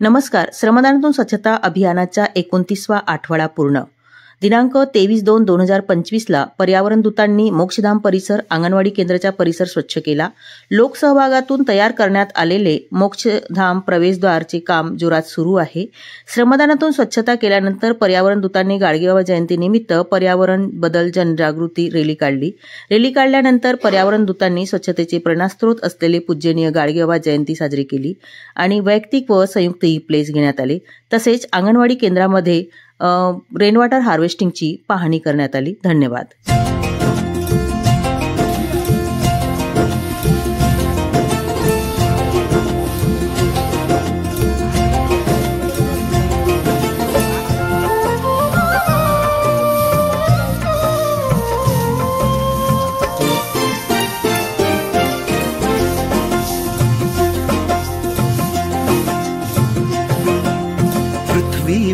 नमस्कार. श्रमदानातून स्वच्छता अभियानाचा 29वा आठवडा पूर्ण. दिनांक 23/2/2025ला पर्यावरण दूतांनी मोक्षधाम परिसर, अंगणवाडी केंद्राचा परिसर स्वच्छ केला. लोकसहभागातून तयार करण्यात आलेले मोक्षधाम प्रवेशद्वारचे काम जोरात सुरू आहे. श्रमदानातून स्वच्छता केल्यानंतर पर्यावरण दूतांनी गाडगेबाबा जयंतीनिमित्त पर्यावरण बदल जनजागृती रॅली काढली. रॅली काढल्यानंतर पर्यावरण दूतांनी स्वच्छतेचे प्रेरणास्त्रोत असलेले पूजनीय गाडगेबाबा जयंती साजरी केली आणि वैयक्तिक व संयुक्त ई-प्लेस घेण्यात आले. तसेच अंगणवाडी केंद्रामध्ये रेन वॉटर हार्वेस्टिंगची पाहणी करण्यात आली. धन्यवाद.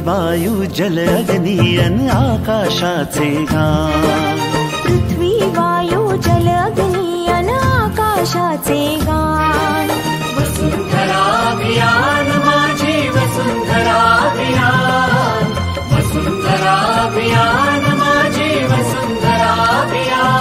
वायू जल अग्नी अन आकाशाचे गान. पृथ्वी वायू जल अग्नी अन आकाशाचे गान. वसुंधरा अभियान माझी वसुंधरा अभियान. वसुंधरा अभियान माझी वसुंधरा अभियान.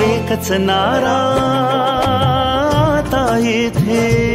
एकच नारा आता येथे